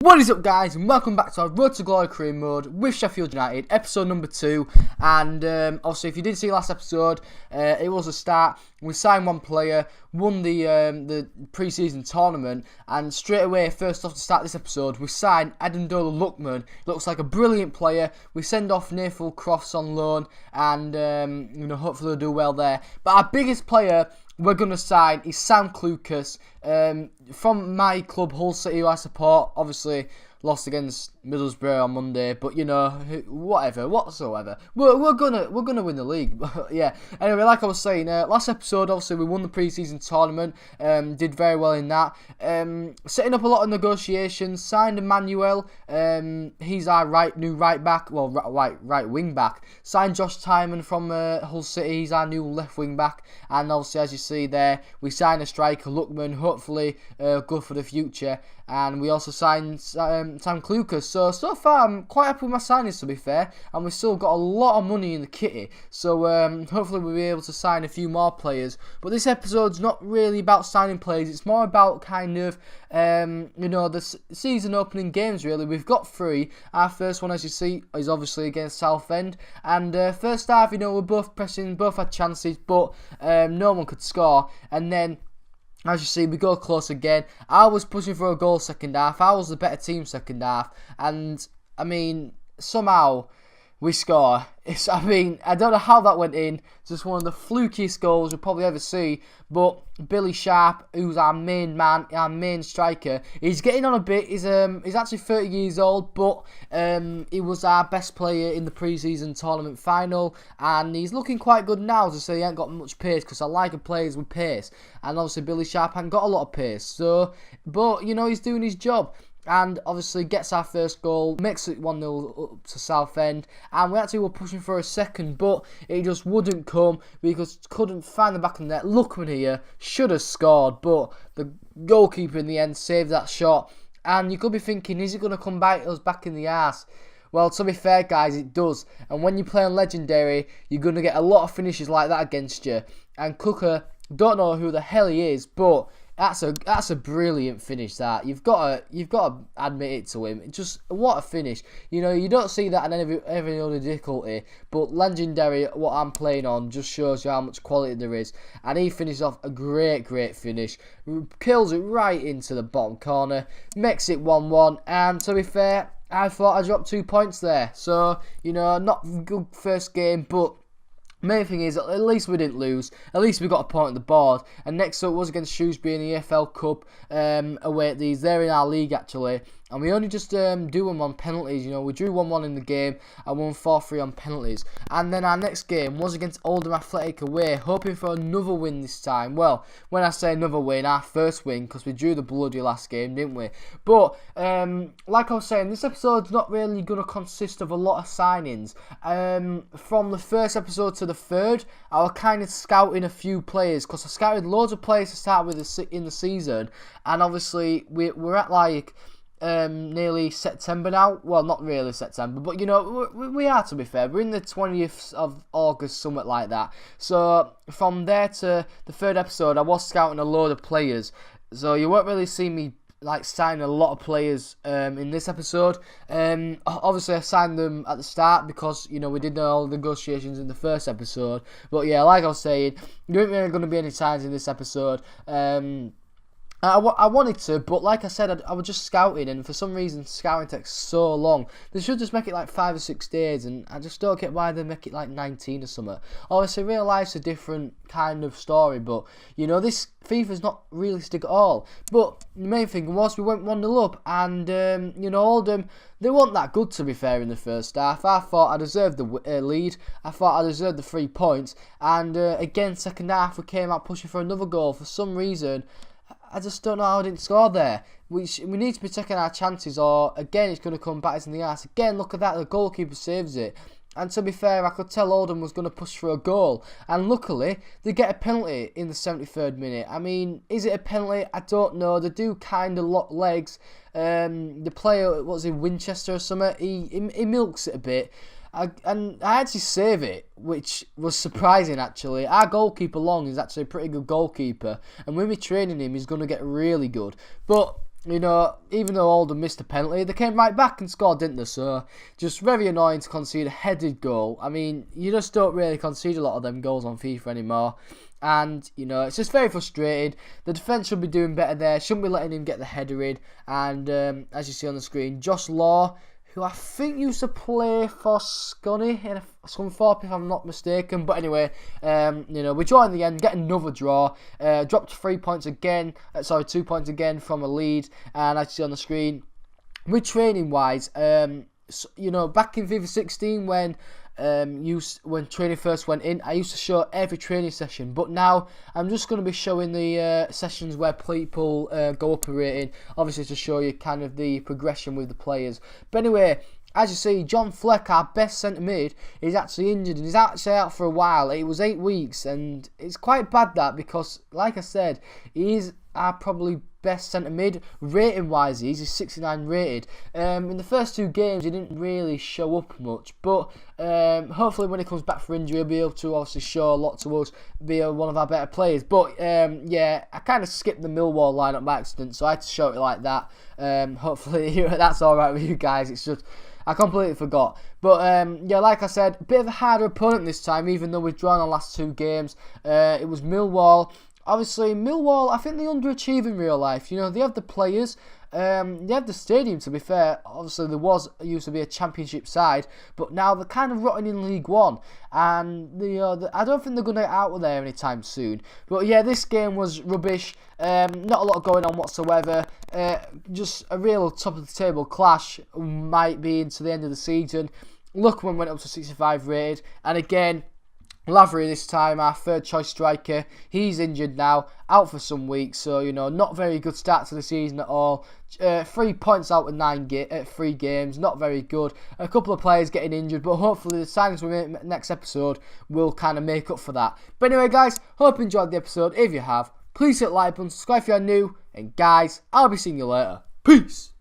What is up, guys, and welcome back to our Road to Glory career mode with Sheffield United, episode number 2. And obviously, if you did see last episode, it was a start. We signed one player, won the pre-season tournament, and straight away, first off to start this episode, we signed Ademola Lookman. Looks like a brilliant player. We send off Nathan Crofts on loan, and hopefully he'll do well there. But our biggest player we're going to sign is Sam Clucas from my club, Hull City, who I support. Obviously, lost against Middlesbrough on Monday, but whatsoever. We're gonna win the league. Yeah. Anyway, like I was saying, last episode, obviously we won the pre-season tournament. Did very well in that. Setting up a lot of negotiations. Signed Emmanuel. He's our new right back. Well, right wing back. Signed Josh Tyman from Hull City. He's our new left wing back. And obviously, as you see there, we signed a striker, Lookman. Hopefully, good for the future. And we also signed Sam Clucas. So far, I'm quite happy with my signings, to be fair. And we've still got a lot of money in the kitty. So hopefully we'll be able to sign a few more players. But this episode's not really about signing players. It's more about kind of, the season opening games, really. We've got 3. Our first one, as you see, is obviously against Southend. And first half, we're both pressing, both had chances, but no one could score. And then, as you see, we go close again. I was pushing for a goal second half. I was the better team second half. And, somehow we score. I don't know how that went in. It's just one of the flukiest goals you'll probably ever see. But Billy Sharp, who's our main man, our main striker, he's getting on a bit. He's actually 30 years old, but he was our best player in the pre-season tournament final, and he's looking quite good now. To say he ain't got much pace, because I like players with pace, and obviously Billy Sharp hasn't got a lot of pace. So, but he's doing his job. And obviously gets our first goal, makes it 1-0 up to Southend. And we actually were pushing for a second, but it just wouldn't come because couldn't find the back of the net. Lookman here should have scored, but the goalkeeper in the end saved that shot. And you could be thinking, is it going to come bite us back in the arse? Well, to be fair, guys, it does. And when you play on Legendary, you're going to get a lot of finishes like that against you. And Cooker, don't know who the hell he is, but that's a brilliant finish. That you've got to admit it to him. Just what a finish. You don't see that in every other difficulty, but Legendary, what I'm playing on, just shows you how much quality there is. And he finishes off a great finish, kills it right into the bottom corner, makes it 1-1. And to be fair, I thought I dropped 2 points there. So not good first game, but main thing is, at least we didn't lose. At least we got a point on the board. And next up was against Shrewsbury in the EFL Cup away at these. They're in our league, actually. And we only just do them on penalties. We drew 1-1 in the game and won 4-3 on penalties. And then our next game was against Oldham Athletic away, hoping for another win this time. Well, when I say another win, our first win, because we drew the bloody last game, didn't we? But, like I was saying, this episode's not really going to consist of a lot of signings. From the first episode to the third, I was kind of scouting a few players, because I scouted loads of players to start with in the season. And obviously, we're at nearly September now. Well, not really September, but we are, to be fair. We're in the 20th of August, something like that. So from there to the third episode, I was scouting a load of players. So you won't really see me signing a lot of players in this episode. Obviously I signed them at the start because we did all the negotiations in the first episode. But yeah, like I was saying, there ain't really going to be any signs in this episode. I wanted to, but like I said, I was just scouting, and for some reason scouting takes so long. They should just make it 5 or 6 days, and I just don't get why they make it 19 or something. Obviously, real life's a different kind of story, but this FIFA's not realistic at all. But the main thing was we went 1-0 up, and Oldham, they weren't that good, to be fair, in the first half. I thought I deserved the lead. I thought I deserved the 3 points, and again, second half we came out pushing for another goal. For some reason, I just don't know how I didn't score there. We need to be taking our chances, or again it's going to come back in the ass. Again, look at that, the goalkeeper saves it. And to be fair, I could tell Oldham was going to push for a goal. And luckily, they get a penalty in the 73rd minute. Is it a penalty? I don't know. They do kind of lock legs. The player, Winchester or something, he milks it a bit. I actually save it, which was surprising, actually. Our goalkeeper, Long, is actually a pretty good goalkeeper. And when we're training him, he's going to get really good. But you know, even though Oldham missed a penalty, they came right back and scored, didn't they? So, just very annoying to concede a headed goal. I mean, you just don't really concede a lot of them goals on FIFA anymore. And, you know, it's just very frustrating. The defence should be doing better there. Shouldn't be letting him get the header in. And, as you see on the screen, Josh Law, who I think used to play for Scunny in Scunthorpe, if I'm not mistaken. But anyway, you know, we draw in the end, get another draw. Dropped 2 points again from a lead. And as you see on the screen, with training-wise, so, you know, back in FIFA 16 when training first went in, I used to show every training session, but now I'm just going to be showing the sessions where people go up a rating, obviously to show you kind of the progression with the players. But anyway, as you see, John Fleck, our best centre mid, is actually injured and he's actually out for a while. It was 8 weeks, and it's quite bad that, because like I said, he is our probably best centre mid rating wise. He's 69 rated. In the first 2 games he didn't really show up much, but hopefully when he comes back for injury he'll be able to obviously show a lot to us, be one of our better players. But yeah, I kind of skipped the Millwall lineup by accident, so I had to show it like that. Hopefully that's alright with you guys. It's just I completely forgot. But yeah, like I said, a bit of a harder opponent this time, even though we've drawn the last 2 games. It was Millwall. Obviously, Millwall, I think they underachieve in real life. You know, they have the players, they have the stadium, to be fair. Obviously, used to be a championship side, but now they're kind of rotting in League One. And I don't think they're going to get out of there anytime soon. But yeah, this game was rubbish. Not a lot going on whatsoever. Just a real top of the table clash, might be into the end of the season. Lookman went up to 65 rated, and again, Lavery this time, our third choice striker, he's injured now, out for some weeks, so, you know, not very good start to the season at all. 3 points out of 3 games, not very good. A couple of players getting injured, but hopefully the signings we make next episode will kind of make up for that. But anyway, guys, hope you enjoyed the episode. If you have, please hit the like button, subscribe if you're new, and guys, I'll be seeing you later. Peace!